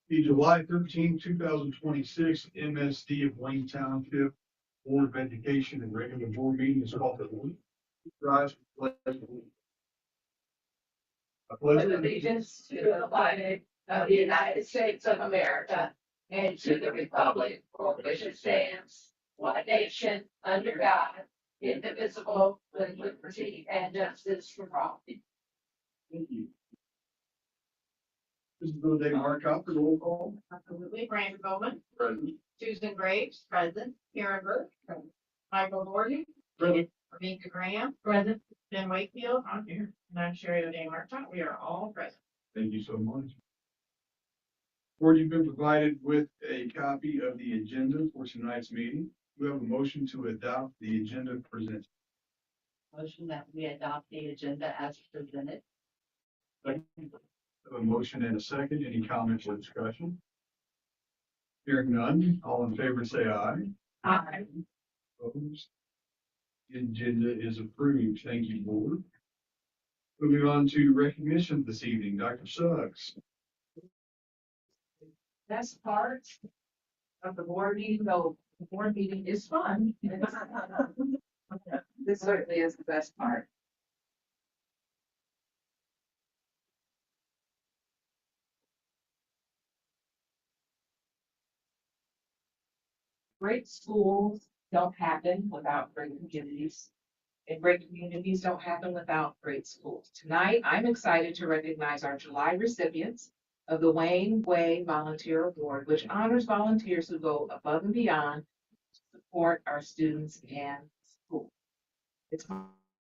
The July 13, 2026 MSD of Wayne Township Board of Education and regular board meeting is called to order. Rise to the pledge of allegiance. I pledge Allegiance to the flag of the United States of America and to the republic for which it stands, one nation, under God, indivisible, with liberty and justice for all. Thank you. This is the day Mark the roll call. Absolutely. Brandon Bowman, Present. Susan Graves, present. Karen Burke, present. Michael Morgan, Present. Rebecca Graham, present. Ben Wakefield, I'm here, and I'm Sherry O'Day Martin. We are all present. Thank you so much. Board, you've been provided with a copy of the agenda for tonight's meeting. We have a motion to adopt the agenda presented. Motion that we adopt the agenda as presented. Second. A motion and a second. Any comments or discussion? Hearing none, all in favor say aye. Aye. Opposed? The agenda is approved. Thank you, board. Moving on to recognition this evening, Dr. Suggs. Best part of the board meeting, though the board meeting is fun. This certainly is the best part. Great schools don't happen without great communities, and great communities don't happen without great schools. Tonight, I'm excited to recognize our July recipients of the Wayne Way Volunteer Award, which honors volunteers who go above and beyond to support our students and school. It's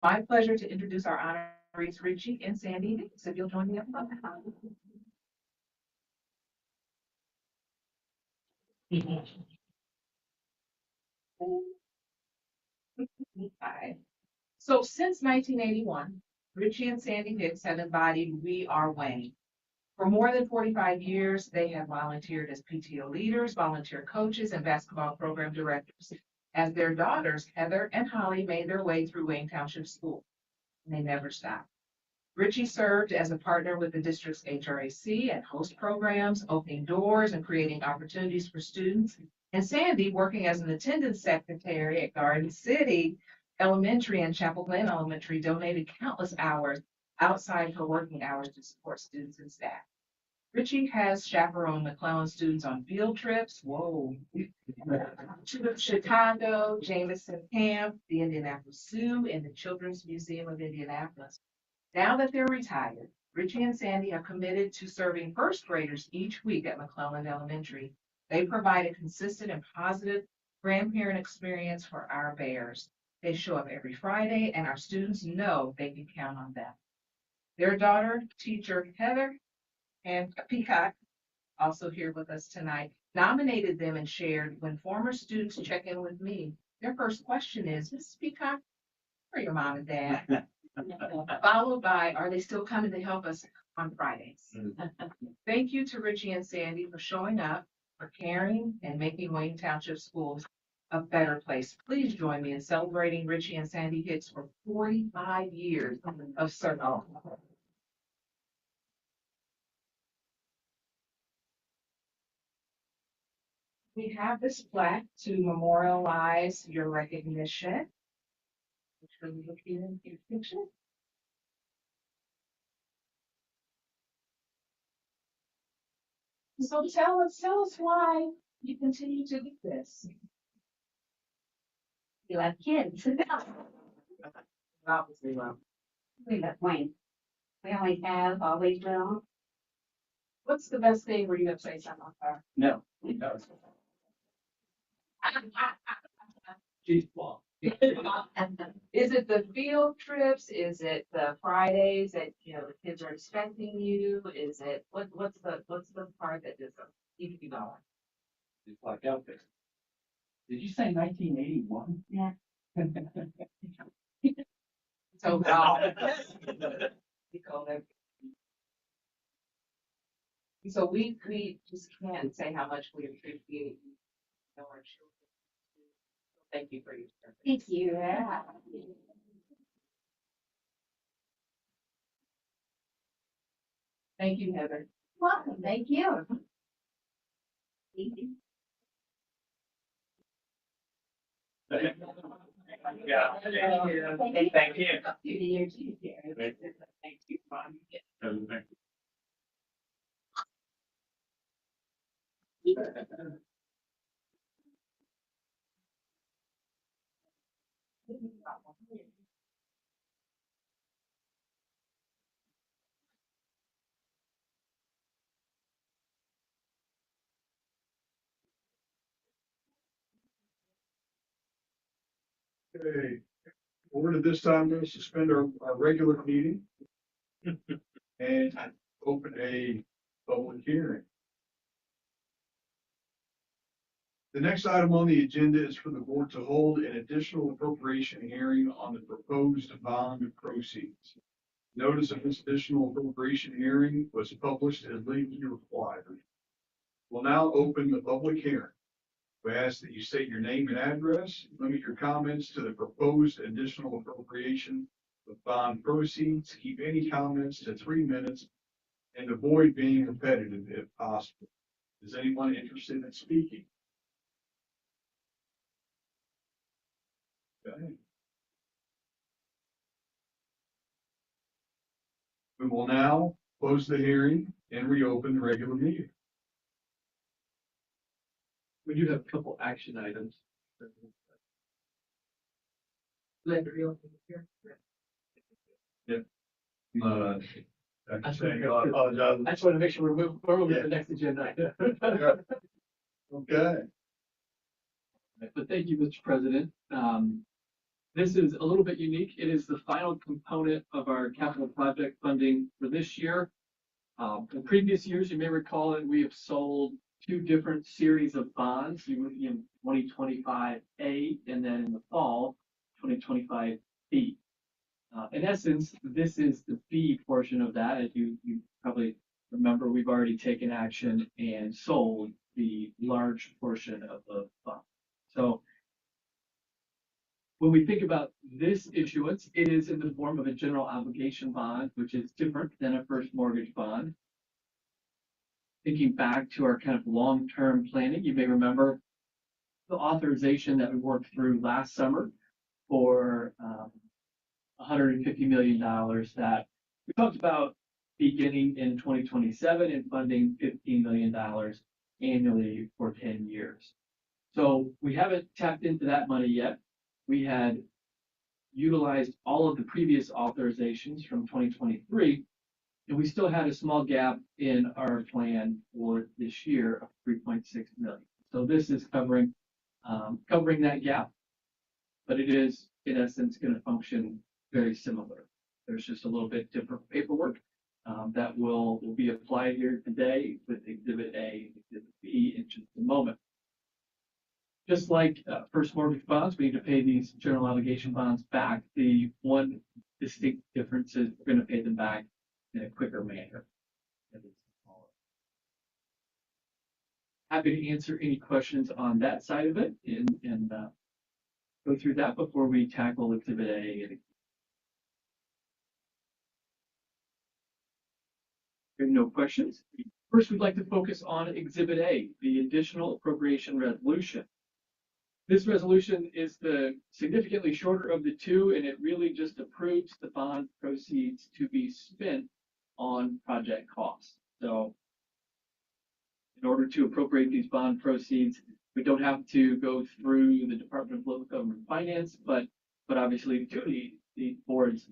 my pleasure to introduce our honorees, Richie and Sandy Hicks, if you'll join me up. Hi. So since 1981, Richie and Sandy Hicks have embodied We Are Wayne. For more than 45 years, they have volunteered as PTO leaders, volunteer coaches, and basketball program directors as their daughters, Heather and Holly, made their way through Wayne Township School. And they never stopped. Richie served as a partner with the district's HRAC and host programs, opening doors and creating opportunities for students. And Sandy, working as an attendance secretary at Garden City Elementary and Chapel Glen Elementary, donated countless hours outside her working hours to support students and staff. Richie has chaperoned McClellan students on field trips, to Chicago, Jameson Camp, the Indianapolis Zoo, and the Children's Museum of Indianapolis. Now that they're retired, Richie and Sandy are committed to serving first graders each week at McClellan Elementary. They provide a consistent and positive grandparent experience for our bears. They show up every Friday, and our students know they can count on them. Their daughter, teacher Heather and Peacock, also here with us tonight, nominated them and shared, when former students check in with me, their first question is, Mrs. Peacock, where are your mom and dad? Followed by, are they still coming to help us on Fridays? Thank you to Richie and Sandy for showing up, for caring, and making Wayne Township Schools a better place. Please join me in celebrating Richie and Sandy Hicks for 45 years of service. We have this plaque to memorialize your recognition. Which we look in your picture. So tell us why you continue to do this. We love kids. Obviously, well. We love Wayne. We always have, always will. What's the best thing where you have to say something like that? No. She's flawed. Is it the field trips? Is it the Fridays that, the kids are expecting you? Is it, what's the part that just keeps you going? It's like out there. Did you say 1981? Yeah. So, so we just can't say how much we appreciate you, our children. Thank you for your service. Thank you. Yeah. Thank you, Heather. Welcome. Thank you. Yeah. Thank you. Thank you. Okay, we're at this time to suspend our regular meeting and open a public hearing. The next item on the agenda is for the board to hold an additional appropriation hearing on the proposed bond proceeds. Notice of this additional appropriation hearing was published as legally required. We'll now open the public hearing. We ask that you state your name and address, limit your comments to the proposed additional appropriation of bond proceeds, keep any comments to 3 minutes, and avoid being repetitive if possible. Is anyone interested in speaking? Okay. We will now close the hearing and reopen the regular meeting. We do have a couple action items. Dr. Samuel, I apologize. I just want to make sure we're moving to the next agenda item. Okay. But thank you, Mr. President. This is a little bit unique. It is the final component of our capital project funding for this year. In previous years, you may recall that we have sold two different series of bonds, in 2025A and then in the fall, 2025B. In essence, this is the B portion of that. As you probably remember, we've already taken action and sold the large portion of the fund. So when we think about this issuance, it is in the form of a general obligation bond, which is different than a first mortgage bond. Thinking back to our kind of long-term planning, you may remember the authorization that we worked through last summer for $150 million that we talked about beginning in 2027 and funding $15 million annually for 10 years. So we haven't tapped into that money yet. We had utilized all of the previous authorizations from 2023, and we still had a small gap in our plan for this year of 3.6 million. So this is covering that gap, but it is in essence going to function very similar. There's just a little bit different paperwork that will be applied here today with Exhibit A and Exhibit B in just a moment. Just like first mortgage bonds, we need to pay these general obligation bonds back. The one distinct difference is we're going to pay them back in a quicker manner. Happy to answer any questions on that side of it and go through that before we tackle Exhibit A. No questions. First, we'd like to focus on Exhibit A, the additional appropriation resolution. This resolution is the significantly shorter of the two, and it really just approves the bond proceeds to be spent on project costs. So in order to appropriate these bond proceeds, we don't have to go through the Department of Local Government Finance, but obviously do need the board's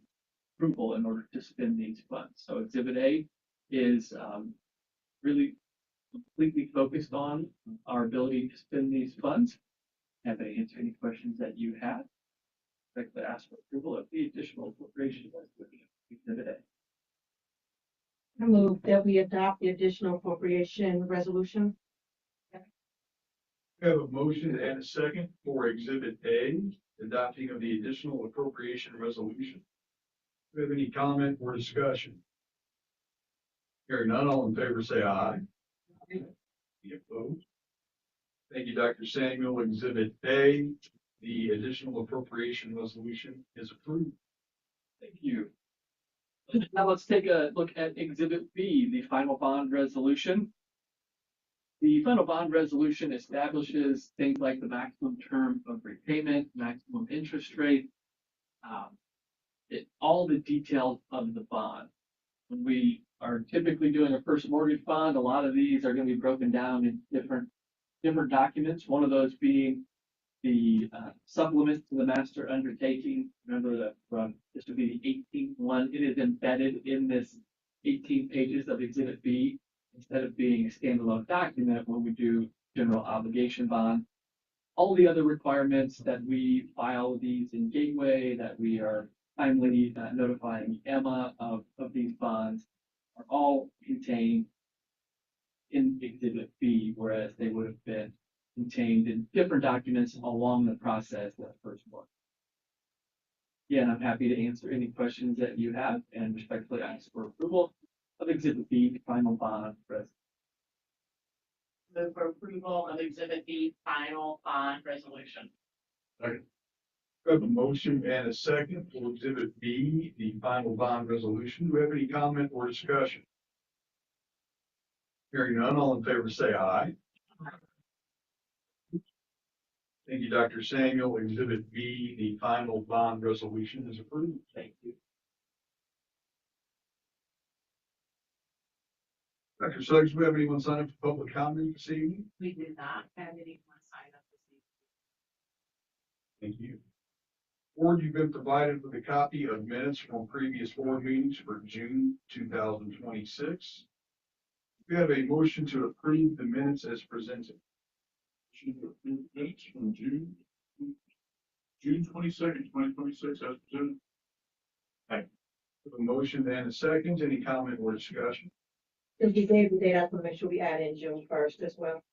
approval in order to spend these funds. So Exhibit A is really completely focused on our ability to spend these funds. Happy to answer any questions that you have. I'd like to ask for approval of the additional appropriation resolution, Exhibit A. I move that we adopt the additional appropriation resolution. We have a motion and a second for Exhibit A, adopting of the additional appropriation resolution. Do we have any comment or discussion? Hearing none, all in favor say aye. Any opposed? Thank you, Dr. Samuel. Exhibit A, the additional appropriation resolution is approved. Thank you. Now let's take a look at Exhibit B, the final bond resolution. The final bond resolution establishes things like the maximum term of repayment, maximum interest rate, all the details of the bond. When we are typically doing a first mortgage bond, a lot of these are going to be broken down in different documents. One of those being the supplement to the master undertaking. Remember that this would be the 18th one. It is embedded in this 18 pages of Exhibit B instead of being a standalone document when we do general obligation bond. All the other requirements that we file these in Gateway, that we are timely notifying Emma of these bonds, are all contained in Exhibit B, whereas they would have been contained in different documents along the process of the first one. Again, I'm happy to answer any questions that you have and respectfully ask for approval of Exhibit B, the final bond resolution. Move for approval of Exhibit B, final bond resolution. We have a motion and a second for Exhibit B, the final bond resolution. Do we have any comment or discussion? Hearing none, all in favor say aye. Thank you, Dr. Samuel. Exhibit B, the final bond resolution is approved. Thank you. Dr. Suggs, do we have anyone sign up for public comment this evening? We did not have anyone sign up this evening. Thank you. Board, you've been provided with a copy of minutes from previous board meetings for June 2026. We have a motion to approve the minutes as presented. Minutes from June 22nd, 2026, as presented. A motion and a second. Any comment or discussion? Since we gave the date, I want to make sure we add in June 1st as well.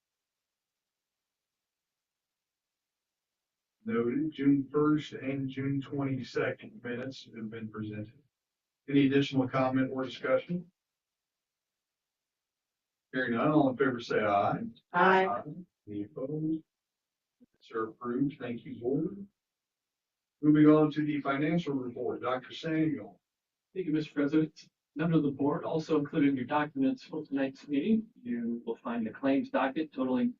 Noted. June 1st and June 22nd minutes have been presented. Any additional comment or discussion? Hearing none, all in favor say aye. Aye. Any opposed? Sir, approved. Thank you, board. Moving on to the financial report, Dr. Samuel. Thank you, Mr. President. Members of the board, also included in your documents for tonight's meeting, you will find the claims docket totaling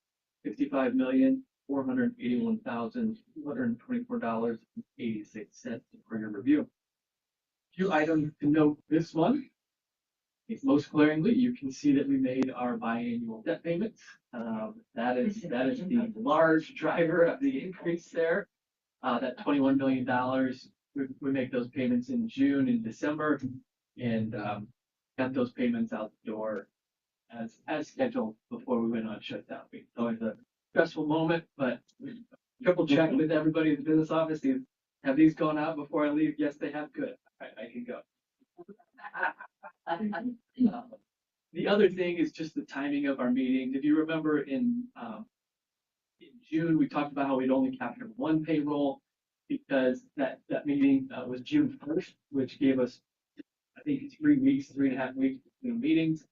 $55,481,224.86 for your review. A few items to note this month. Most glaringly, you can see that we made our biannual debt payments. That is the large driver of the increase there. That $21 million, we make those payments in June and December, and got those payments out the door as scheduled before we went on shutdown. It's always a stressful moment, but triple check with everybody in the business office. Have these gone out before I leave? Yes, they have. Good. I can go. The other thing is just the timing of our meetings. If you remember in June, we talked about how we'd only captured one payroll because that meeting was June 1st, which gave us, I think, 3.5 weeks between meetings.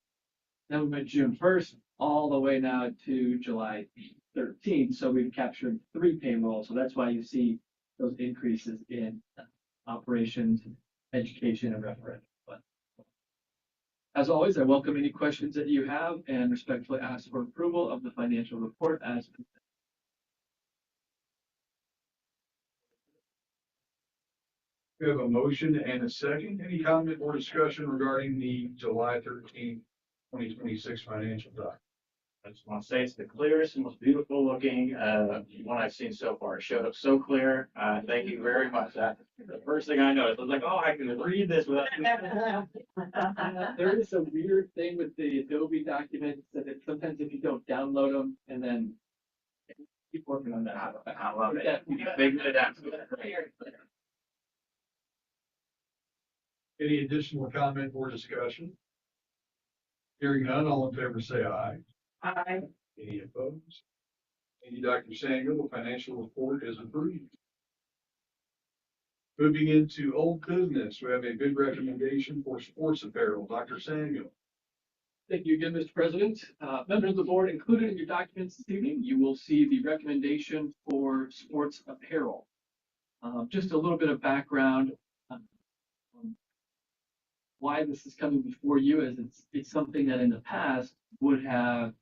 Then we went June 1st all the way now to July 13th. So we've captured 3 payrolls. So that's why you see those increases in operations, education, and referendum. But as always, I welcome any questions that you have and respectfully ask for approval of the financial report as presented. We have a motion and a second. Any comment or discussion regarding the July 13th, 2026 financial document? I just want to say it's the clearest and most beautiful looking one I've seen so far. It showed up so clear. Thank you very much. That's the first thing I noticed. I was like, oh, I can read this without. There is a weird thing with the Adobe documents that sometimes if you don't download them and then keep working on that. I love it. You figured it out. Any additional comment or discussion? Hearing none, all in favor say aye. Aye. Any opposed? Thank you, Dr. Samuel. The financial report is approved. Moving into old business, we have a bid recommendation for sports apparel. Dr. Samuel. Thank you again, Mr. President. Members of the board, included in your documents this evening, you will see the recommendation for sports apparel. Just a little bit of background on why this is coming before you, as it's something that in the past would have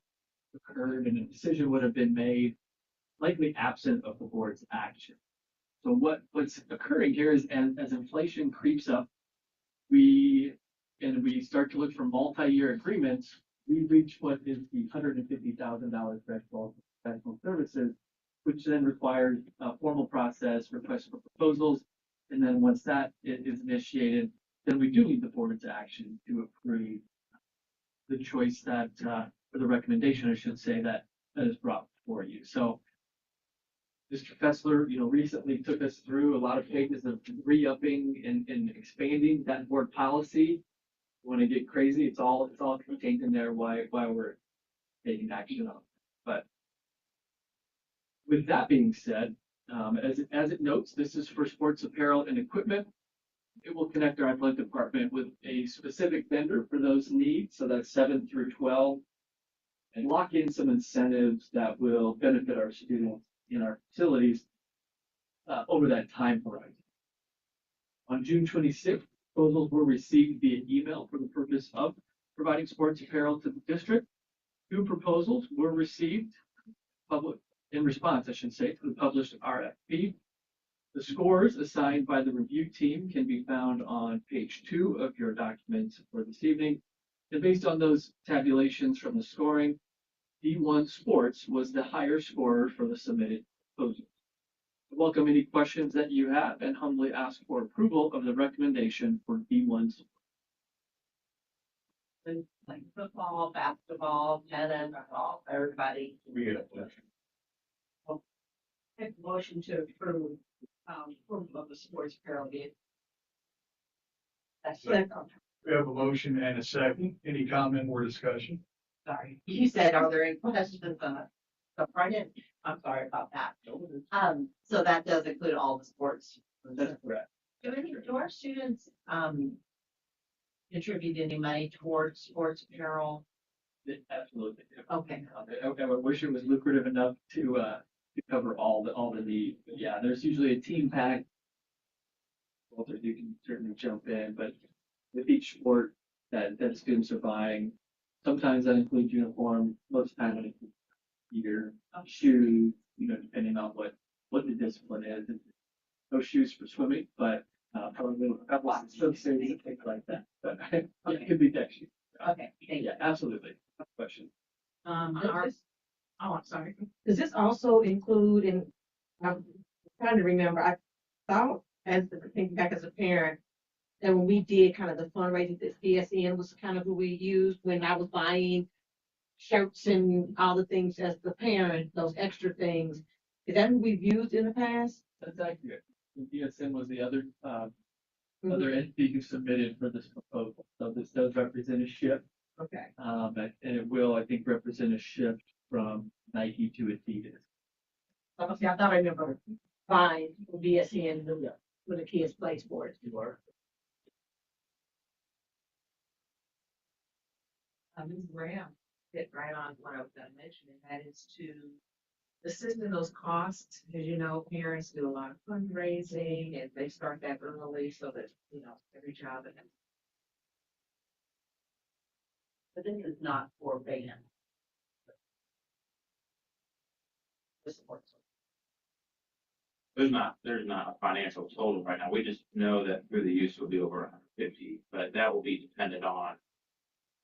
occurred and a decision would have been made, likely absent of the board's action. So what's occurring here is as inflation creeps up, we start to look for multi-year agreements, we reach what is the $150,000 threshold for professional services, which then requires a formal process, request for proposals, and then once that is initiated, then we do need the board's action to approve the choice that, or the recommendation, I should say, that is brought before you. So Mr. Fessler, recently took us through a lot of pages of re-upping and expanding that board policy. When I get crazy, it's all contained in there why we're taking action on it. But with that being said, as it notes, this is for sports apparel and equipment. It will connect our athletic department with a specific vendor for those needs. So that's 7 through 12, and lock in some incentives that will benefit our students in our facilities over that time horizon. On June 26th, proposals were received via email for the purpose of providing sports apparel to the district. 2 proposals were received in response, I should say, to the published RFP. The scores assigned by the review team can be found on page 2 of your documents for this evening. And based on those tabulations from the scoring, D1 Sports was the higher scorer for the submitted proposals. I welcome any questions that you have and humbly ask for approval of the recommendation for D1 Sports. Like football, basketball, tennis, golf, everybody. We get a question. Make a motion to approve, approval of the sports apparel bid. That's Second. We have a motion and a second. Any comment or discussion? sorry. You said, are there any questions on the front end? I'm sorry about that. So that does include all the sports. That's correct. Do our students, contribute any money towards sports apparel? Absolutely. Okay. I wish it was lucrative enough to cover all the needs. But yeah, there's usually a team pack. Walter, you can certainly jump in, but with each sport that students are buying, sometimes that includes uniform, most of the time it includes gear, shoes, depending on what the discipline is. And no shoes for swimming, but probably a couple of swimsuits and things like that. But yeah, it could be deck shoes. Okay, thank you. Yeah, absolutely. Question. I'm sorry. Does this also include, and I'm trying to remember, I thought thinking back as a parent, that when we did kind of the fundraising, that CSN was kind of who we used when I was buying shirts and all the things as the parent, those extra things. Is that who we've used in the past? That's accurate. DSN was the other entity who submitted for this proposal. So this does represent a shift. Okay. And it will, I think, represent a shift from Nike to Adidas. Okay, I thought I remember buying BSN when the kids play sports. You are. Ms. Graham hit right on what I was gonna mention, and that is to assist in those costs. As you know, parents do a lot of fundraising and they start that early so that, every child that has. But this is not for band. The sports. There's not a financial total right now. We just know that through the use will be over 150, but that will be dependent on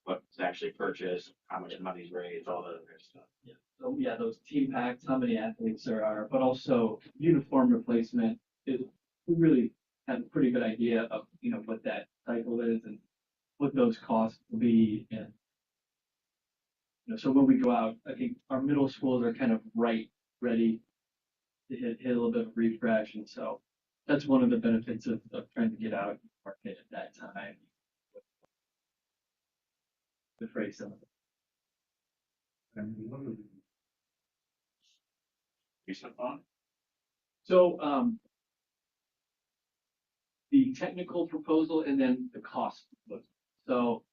what's actually purchased, how much money's raised, all the other stuff. Yeah. So yeah, those team packs, how many athletes there are, but also uniform replacement is, we really have a pretty good idea of, what that cycle is and what those costs will be. And, so when we go out, I think our middle schools are kind of ready to hit a little bit of refresh. And so that's one of the benefits of trying to get out and market at that time. To phrase some of it. So the technical proposal and then the cost proposal. So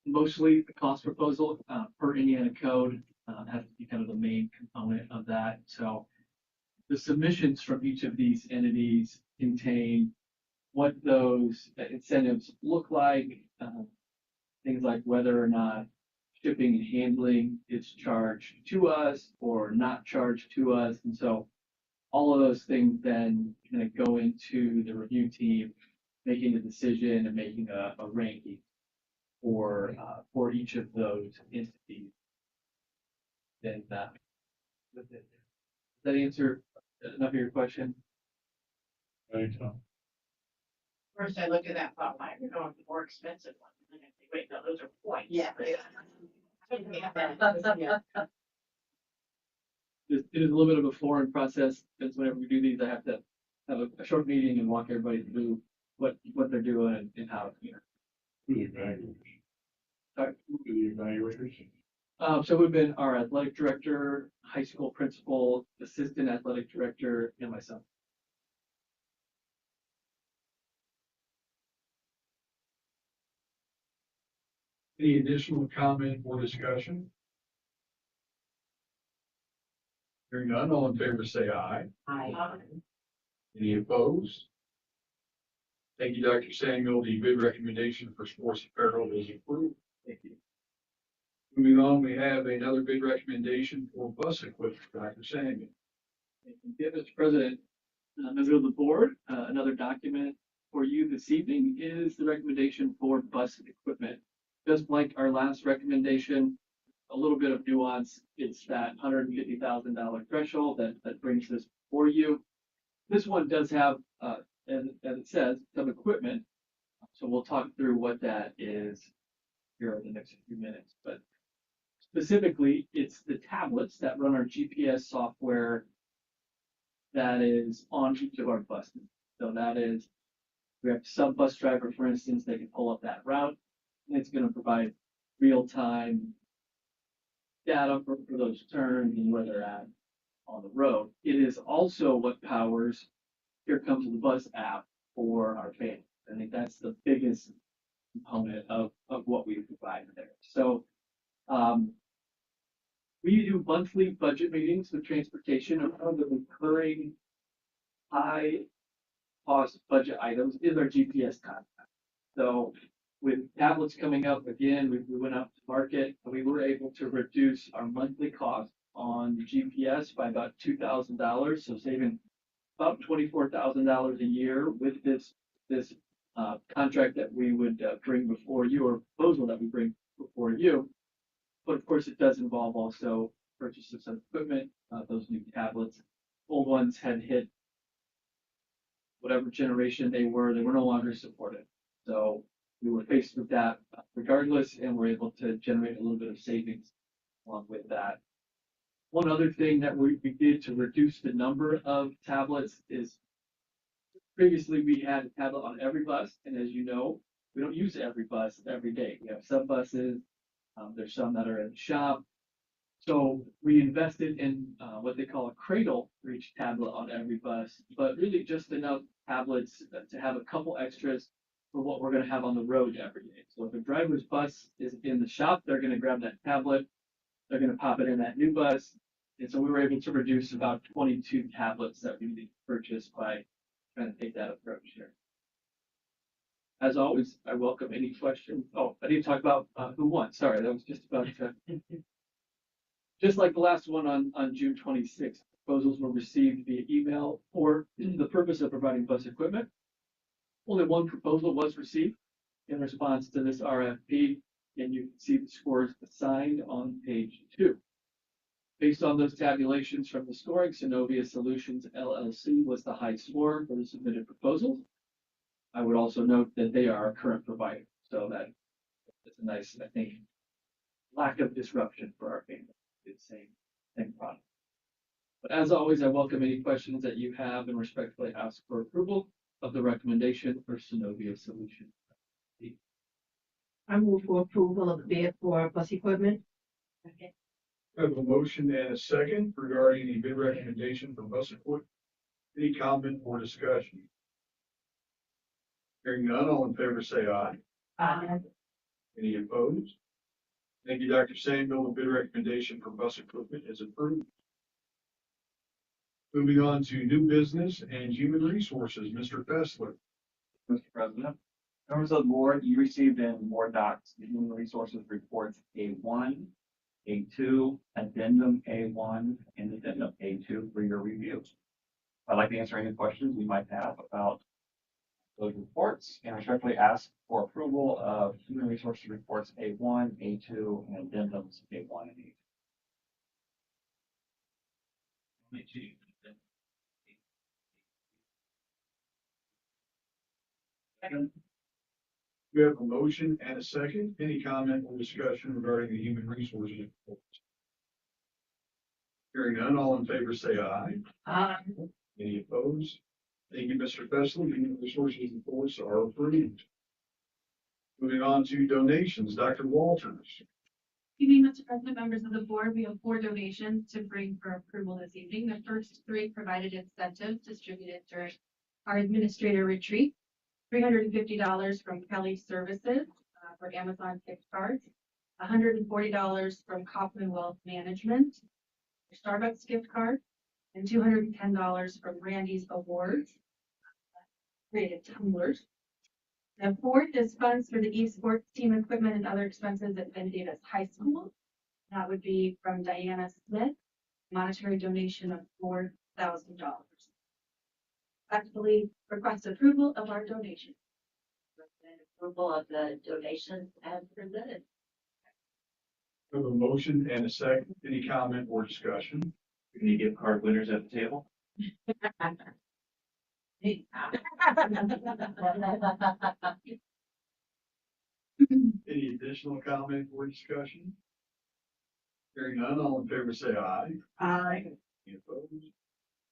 mostly the cost proposal per Indiana code has to be kind of the main component of that. So the submissions from each of these entities contain what those incentives look like, things like whether or not shipping and handling is charged to us or not charged to us. And so all of those things then kind of go into the review team, making a decision and making a ranking for each of those entities. Then does that answer enough of your question? First I looked at that, thought, why are we going with the more expensive one? And then I think, wait, no, those are points. Yeah. It is a little bit of a foreign process, because whenever we do these, I have to have a short meeting and walk everybody through what they're doing and how, you know. The evaluators. Sorry. The evaluators. So we've been our athletic director, high school principal, assistant athletic director, and myself. Any additional comment or discussion? Hearing none, all in favor say aye. Any opposed? Thank you, Dr. Samuel. The bid recommendation for sports apparel is approved. Thank you. Moving on, we have another bid recommendation for bus equipment, Dr. Samuel. Thank you. Yeah, Mr. President, members of the board, another document for you this evening is the recommendation for bus equipment. Just like our last recommendation, a little bit of nuance. It's that $150,000 threshold that brings this for you. This one does have, as it says, some equipment. So we'll talk through what that is here in the next few minutes. But specifically, it's the tablets that run our GPS software that is on each of our buses. So that is, we have a sub bus driver, for instance, they can pull up that route, and it's going to provide real-time data for those turns and where they're at on the road. It is also what powers Here Comes the Bus app for our families. I think that's the biggest component of what we provide there. So we do monthly budget meetings with transportation, and one of the recurring high cost budget items is our GPS contact. So with tablets coming up again, we went out to market and we were able to reduce our monthly cost on GPS by about $2,000. So saving about $24,000 a year with this contract that we would bring before you, or proposal that we bring before you. But of course, it does involve also purchase of some equipment, those new tablets. Old ones had hit whatever generation they were no longer supported. So we were faced with that regardless, and we're able to generate a little bit of savings along with that. One other thing that we did to reduce the number of tablets is previously we had a tablet on every bus, and as you know, we don't use every bus every day. We have some buses, there's some that are in the shop. So we invested in what they call a cradle for each tablet on every bus, but really just enough tablets to have a couple extras for what we're going to have on the road every day. So if a driver's bus is in the shop, they're going to grab that tablet, they're going to pop it in that new bus. And so we were able to reduce about 22 tablets that we need to purchase by trying to take that approach here. As always, I welcome any questions. Oh, I didn't talk about who won. Sorry, that was just about just like the last one on June 26th. Proposals were received via email for the purpose of providing bus equipment. Only one proposal was received in response to this RFP, and you can see the scores assigned on page 2. Based on those tabulations from the scoring, Synovia Solutions LLC was the high score for the submitted proposals. I would also note that they are our current provider, so that's a nice, I think, lack of disruption for our family. It's the same product. But as always, I welcome any questions that you have and respectfully ask for approval of the recommendation for Synovia Solutions. I move for approval of the bid for bus equipment. I have a motion and a second regarding the bid recommendation for bus equipment. Any comment or discussion? Hearing none, all in favor say aye. Any opposed? Thank you, Dr. Samuel. The bid recommendation for bus equipment is approved. Moving on to new business and human resources, Mr. Fessler. Mr. President, Members of the board, you received in board docs, the human resources reports A1, A2, addendum A1, and addendum A2 for your review. I'd like to answer any questions you might have about those reports and respectfully ask for approval of human resources reports A1, A2, and addendums A1 and A2. We have a motion and a second. Any comment or discussion regarding the human resources report? Hearing none, all in favor say aye. Any opposed? Thank you, Mr. Fessler. Human resources reports are approved. Moving on to donations, Dr. Walters. Good evening, Mr. President, members of the board. We have 4 donations to bring for approval this evening. The first 3 provided incentives distributed during our administrator retreat. $350 from Kelly Services for Amazon gift cards, $140 from Kaufman Wealth Management for Starbucks gift card, and $210 from Randy's Awards, rated tumblers. The fourth is funds for the esports team equipment and other expenses at Ben Davis High School. That would be from Diana Smith, monetary donation of $4,000. Respectfully request approval of our donation. Approval of the donations as presented. We have a motion and a second. Any comment or discussion? Any gift card winners at the table? Any additional comment or discussion? Hearing none, all in favor say aye. Aye. Any opposed?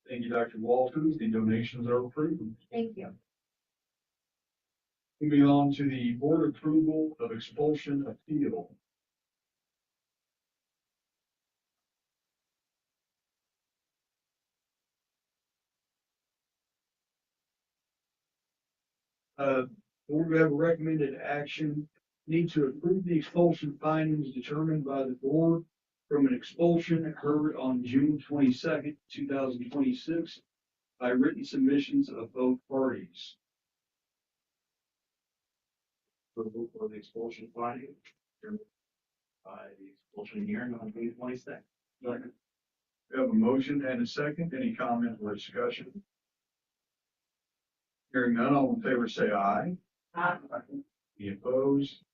Thank you, Dr. Walters. The donations are approved. Thank you. Moving on to the board approval of expulsion appeal. Board will have a recommended action, need to approve the expulsion findings determined by the board from an expulsion occurred on June 22nd, 2026 by written submissions of both parties. Approval for the expulsion finding by the expulsion hearing on June 22nd. Second. We have a motion and a second. Any comment or discussion? Hearing none, all in favor say aye. Aye. Any opposed?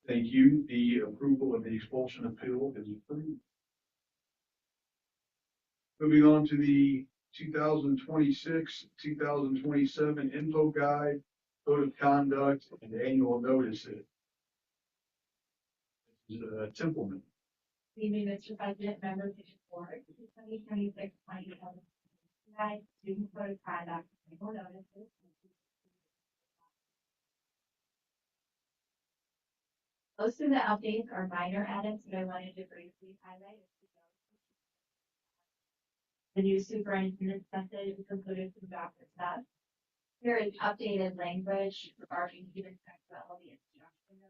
Thank you. The approval of the expulsion appeal is approved. Moving on to the 2026, 2027 info guide, code of conduct, and annual notices. This is Templeman. Good evening, Mr. President, members of the board. 2026 guide, student code of conduct, annual notices. Most of the updates are minor edits, but I wanted to briefly highlight a few. The new superintendent's message is included from Dr. Seth. There is updated language regarding human sexuality instruction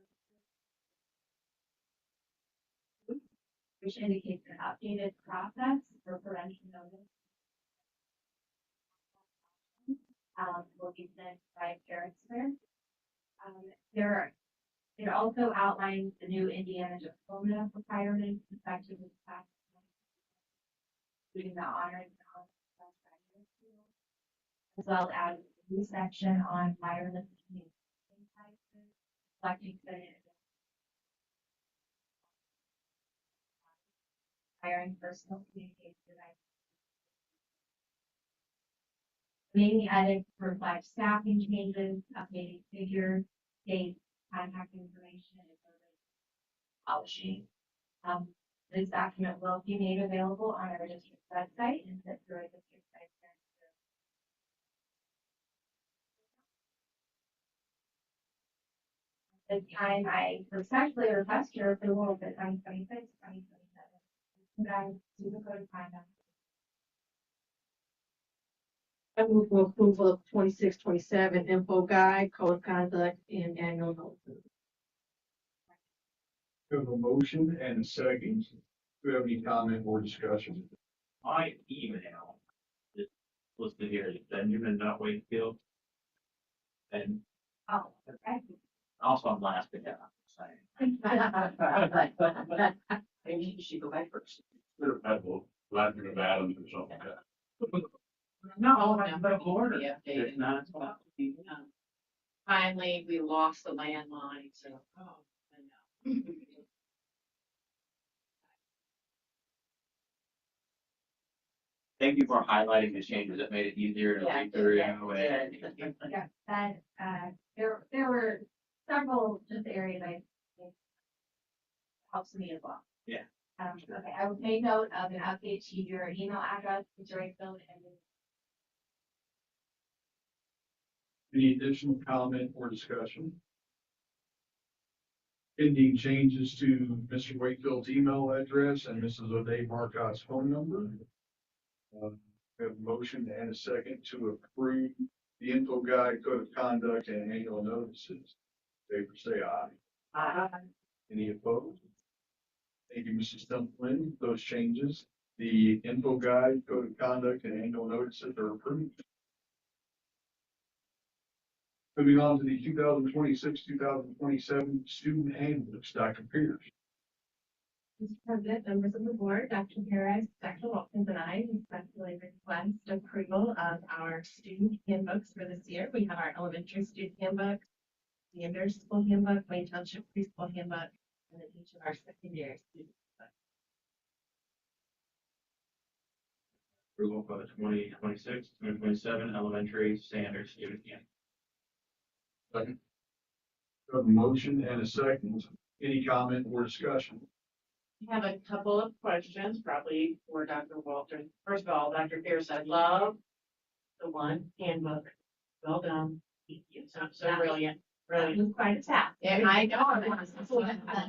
notices, which indicates an updated process for parental notice. Will be sent by parents there. It also outlines the new Indiana diploma requirements effective with class, including the honors as well as a new section on wireless communication devices, reflecting credit hiring personal communication devices. Main edits reflect staffing changes, updating figures, dates, contact information, and polishing. This document will be made available on our district website and set through our district site. This time, I respectfully request your approval of the 2026, 2027 guide to the code of conduct. I move for approval of 26-27 info guide, code of conduct, and annual notices. We have a motion and a second. Do we have any comment or discussion? My email is listed here is Benjamin Wakefield. And Oh, okay. Also, I'm last, but yeah, I'm saying. Maybe you should go back first. Latin of Adams or something like that. No, but border. It's not, Finally, we lost the landline, so, oh, I know. thank you for highlighting the changes. That made it easier to read through. And Yeah, that, there were several just areas I think helps me as well. Yeah. Okay, I will take note of an update to your email address, Mr. Wakefield, and Any additional comment or discussion? Pending changes to Mr. Wakefield's email address and Mrs. O'Day Marcotte's phone number. We have a motion and a second to approve the info guide, code of conduct, and annual notices. Favor say aye. Any opposed? Thank you, Mrs. Dunklin. Those changes, the info guide, code of conduct, and annual notices are approved. Moving on to the 2026-2027 student handbooks, Dr. Pierce. Mr. President, members of the board, Dr. Harris, Dr. Wilkins, and I respectfully request approval of our student handbooks for this year. We have our elementary student handbook, the middle school handbook, Wayne Township preschool handbook, and then each of our secondary student handbooks. approval for the 2026-2027 elementary standard student handbook. Second. We have a motion and a second. Any comment or discussion? I have a couple of questions, probably for Dr. Walters. First of all, Dr. Pierce, I love the one handbook. Well done. Thank you. So brilliant. That was quite a task. And I know,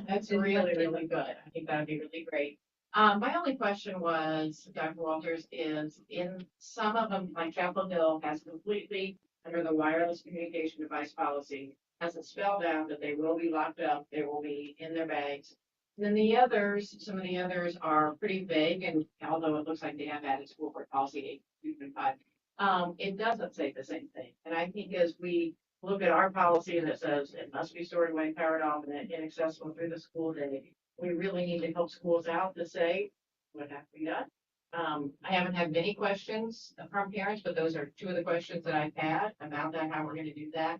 that's really, really good. I think that'd be really great. My only question was, Dr. Walters, is in some of them, like Chapel Hill has completely under the wireless communication device policy, has it spelled out that they will be locked up, they will be in their bags. Then the others, some of the others are pretty vague, and although it looks like they have added school board policy 8.5, it doesn't say the same thing. And I think as we look at our policy that says it must be stored away, powered off, and inaccessible through the school day, we really need to help schools out to say what has to be done. I haven't had many questions from parents, but those are two of the questions that I've had about that, how we're going to do that.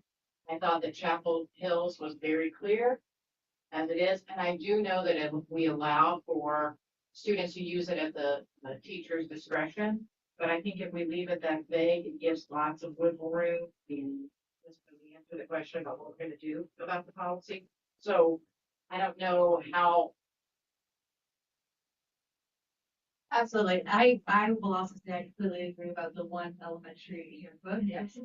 I thought that Chapel Hills was very clear as it is, and I do know that if we allow for students to use it at the teacher's discretion, but I think if we leave it that vague, it gives lots of wiggle room in just to answer the question about what we're going to do about the policy. So I don't know how. Absolutely. I will also say I completely agree about the one elementary yearbook. Yes.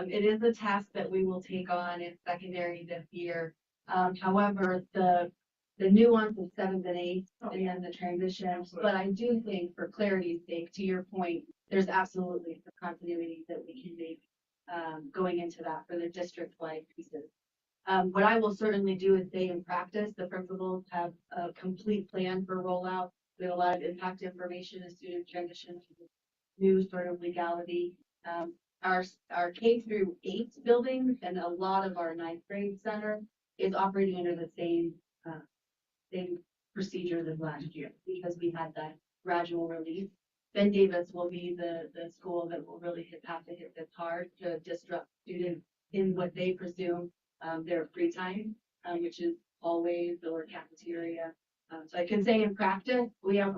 It is a task that we will take on in secondary this year. However, the nuance of 7th and 8th and then the transition, but I do think for clarity's sake, to your point, there's absolutely some continuity that we can make going into that for the district-wide pieces. What I will certainly do is say in practice, the principals have a complete plan for rollout. We have a lot of impact information as students transition to the new sort of legality. Our K through 8 buildings and a lot of our 9th grade center is operating under the same procedures as last year because we had that gradual release. Ben Davis will be the school that will really have to hit this hard to disrupt students in what they presume their free time, which is always or cafeteria. So I can say in practice, we have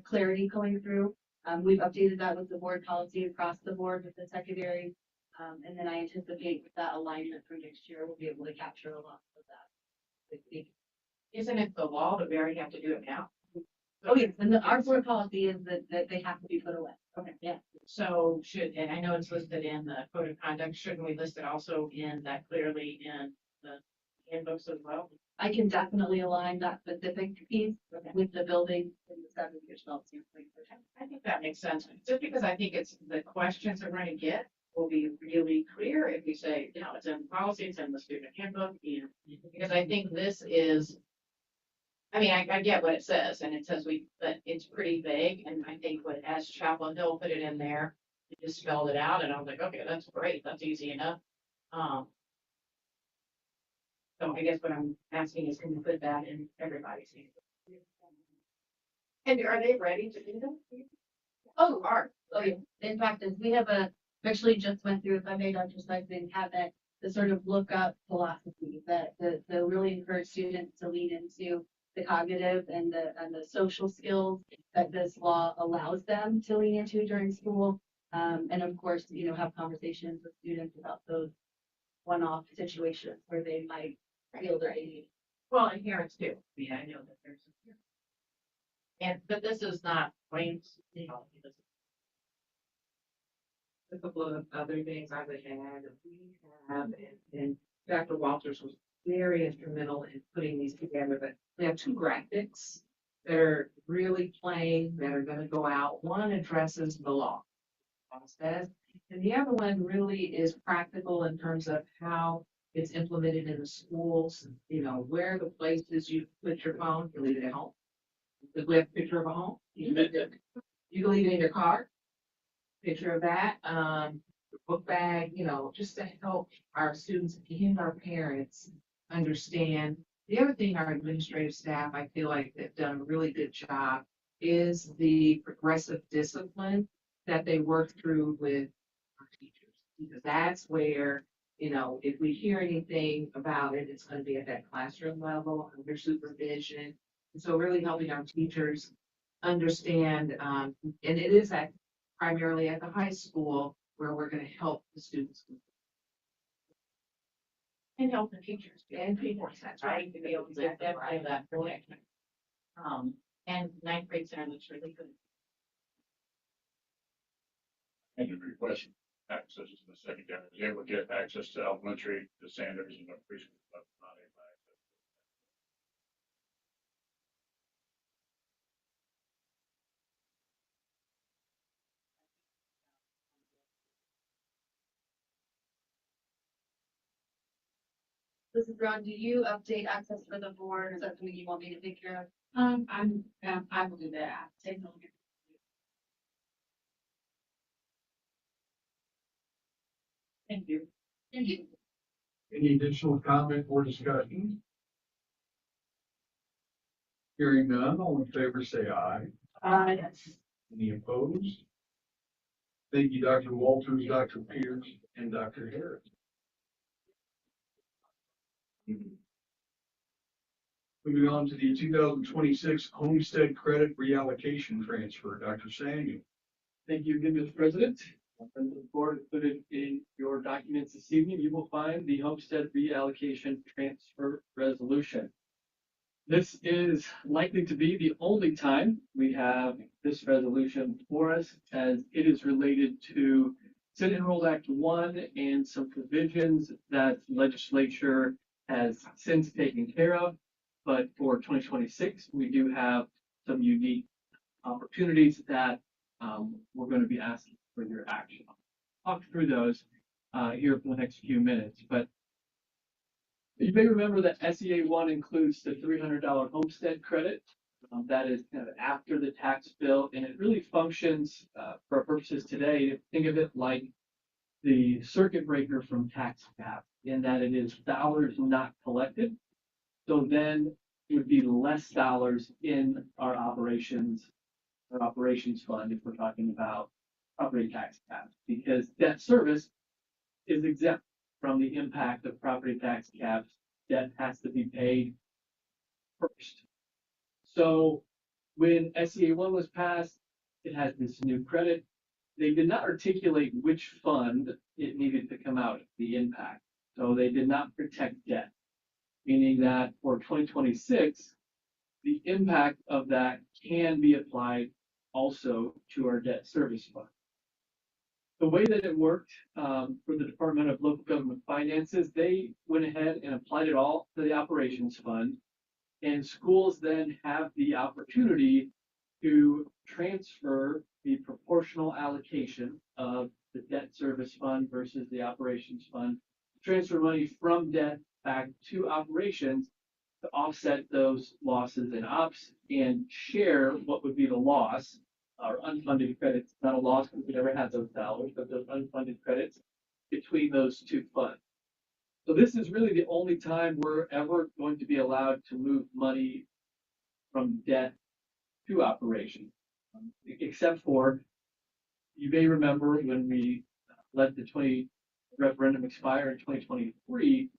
clarity going through. We've updated that with the board policy across the board with the secondary. And then I anticipate with that alignment for next year, we'll be able to capture a lot of that. Isn't it the law that we already have to do it now? Oh, yes, and our board policy is that they have to be put away. Okay, yeah. So and I know it's listed in the code of conduct, shouldn't we list it also in that clearly in the handbooks as well? I can definitely align that specific piece with the building in the 7th-year standpoint. I think that makes sense, just because I think it's the questions that we're going to get will be really clear if we say, you know, it's in policy, it's in the student handbook, and because I think this is, I mean, I get what it says, and it says but it's pretty vague, and I think as Chapel Hill put it in there, it just spelled it out, and I was like, okay, that's great, that's easy enough. So I guess what I'm asking is, can we put that in everybody's hands? And are they ready to do that? Oh, art. Oh, yeah. In fact, is we have actually just went through, if I may, Dr. Sykes, have that, the sort of look up philosophy that the really encourage students to lean into the cognitive and the social skills that this law allows them to lean into during school. And of course, have conversations with students about those one-off situations where they might feel that they need. Well, and parents too. Yeah, I know that there's. But this is not Wayne's, this A couple of other things I would add, we have, and Dr. Walters was very instrumental in putting these together, but we have two graphics that are really plain, that are gonna go out. One addresses the law process, and the other one really is practical in terms of how it's implemented in the schools, where are the places you put your phone, you leave it at home. If we have a picture of a home, you can leave it in your car, picture of that, book bag, just to help our students and our parents understand. The other thing, our administrative staff, I feel like they've done a really good job, is the progressive discipline that they work through with our teachers. Because that's where, if we hear anything about it, it's gonna be at that classroom level, under supervision. And so really helping our teachers understand, and it is at primarily at the high school where we're gonna help the students. and help the teachers. And people, that's right. Trying to be able to get them to that connection. And ninth grade center looks really good. And the request access to the secondary, is able to get access to elementary, to Sanders and the preschool, but not able to access. This is Ron, do you update access for the board? Is that something you want me to take care of? I will do that. Take a look. Thank you. Thank you. Any additional comment or discussion? Hearing none, all in favor say aye. Yes. Any opposed? Thank you, Dr. Walters, Dr. Peters, and Dr. Harris. Moving on to the 2026 Homestead Credit Reallocation Transfer, Dr. Samuel. Thank you again, Mr. President. Members of the board, included in your documents this evening, you will find the Homestead Reallocation Transfer Resolution. This is likely to be the only time we have this resolution for us, as it is related to Senate Enrolled Act 1 and some provisions that legislature has since taken care of. But for 2026, we do have some unique opportunities that we're going to be asking for your action. I'll talk through those here for the next few minutes, but you may remember that SEA 1 includes the $300 homestead credit. That is kind of after the tax bill, and it really functions for our purposes today. Think of it like the circuit breaker from tax cap, in that it is dollars not collected. So then it would be less dollars in our operations fund if we're talking about property tax caps, because debt service is exempt from the impact of property tax caps. Debt has to be paid first. So when SEA 1 was passed, it has this new credit. They did not articulate which fund it needed to come out of, the impact. So they did not protect debt, meaning that for 2026, the impact of that can be applied also to our debt service fund. The way that it worked for the Department of Local Government Finances, they went ahead and applied it all to the operations fund, and schools then have the opportunity to transfer the proportional allocation of the debt service fund versus the operations fund, transfer money from debt back to operations to offset those losses in ops and share what would be the loss or unfunded credits, not a loss because we never had those dollars, but those unfunded credits between those two funds. So this is really the only time we're ever going to be allowed to move money from debt to operation. Except for, you may remember when we let the 20 referendum expire in 2023,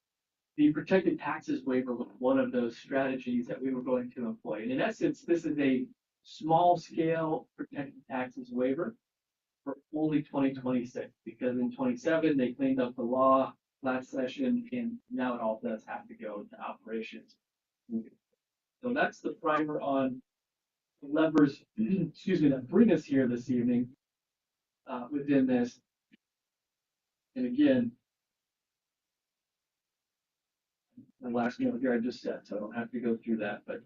the protected taxes waiver was one of those strategies that we were going to employ. And in essence, this is a small scale protected taxes waiver for only 2026, because in 27, they cleaned up the law last session, and now it all does have to go to operations. So that's the primer on levers, excuse me, that bring us here this evening within this. And again, the last note here I just said, so I don't have to go through that, but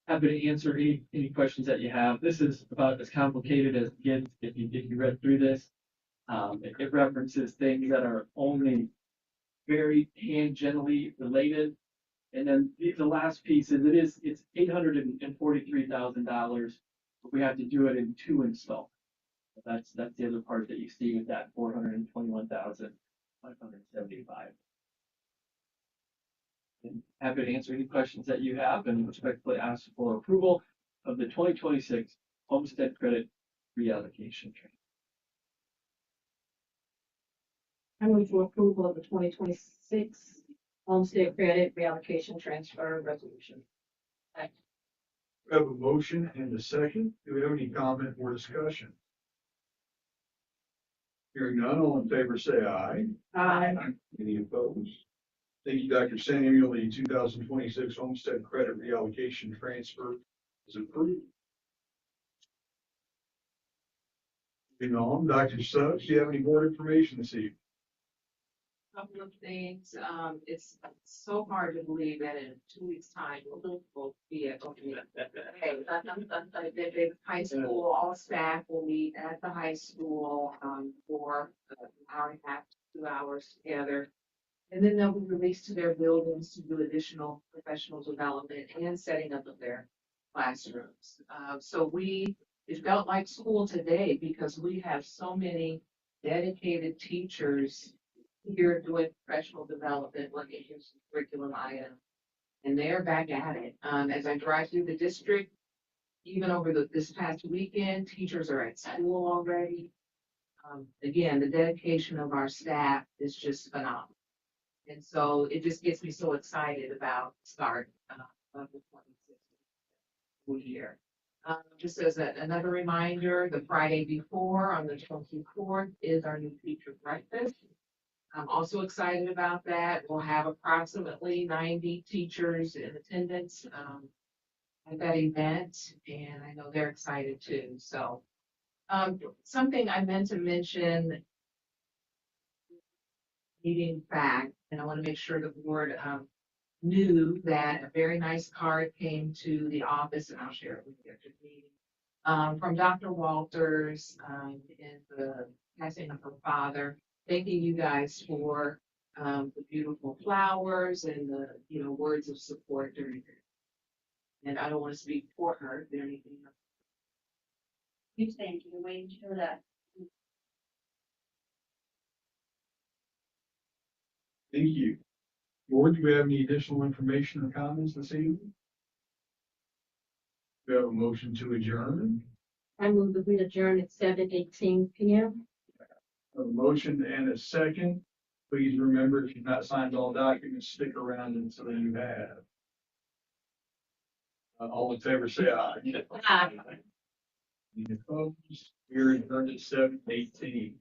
happy to answer any questions that you have. This is about as complicated as it gets if you read through this. It references things that are only very tangentially related. And then the last piece is it's $843,000, but we have to do it in 2 installments. So that's the other part that you see with that 421,575. And happy to answer any questions that you have and respectfully ask for approval of the 2026 homestead credit reallocation transfer. I move for approval of the 2026 homestead credit reallocation transfer resolution. We have a motion and a second. Do we have any comment or discussion? Hearing none, all in favor say aye. Aye. Any opposed? Thank you, Dr. Samuel. The 2026 homestead credit reallocation transfer is approved. Moving on, Dr. Stubbs, do you have any more information this evening? Couple of things. It's so hard to believe that in 2 weeks' time, we'll be at opening. The high school, all staff will meet at the high school, for an hour and a half, 2 hours together. And then they'll be released to their buildings to do additional professional development and setting up of their classrooms. It felt like school today because we have so many dedicated teachers here doing professional development, looking at some curriculum items. And they're back at it. As I drive through the district, even over this past weekend, teachers are at school already. Again, the dedication of our staff is just phenomenal. And so it just gets me so excited about the start of the 26th school year. Just as another reminder, the Friday before, on the 24th, is our new teacher breakfast. I'm also excited about that. We'll have approximately 90 teachers in attendance at that event, and I know they're excited too. So something I meant to mention, meeting back, and I want to make sure the board knew that a very nice card came to the office, and I'll share it with you after the meeting, from Dr. Walters in the passing of her father, thanking you guys for the beautiful flowers and the words of support during it. And I don't want to speak for her. Is there anything else? You thank you, waiting to do that. Thank you. Board, do we have any additional information or comments this evening? We have a motion to adjourn. I move that we adjourn at 7:18 PM. A motion and a second. Please remember, if you've not signed all documents, stick around until you have. All in favor, say aye. Aye. Any opposed? We're adjourned at 7:18.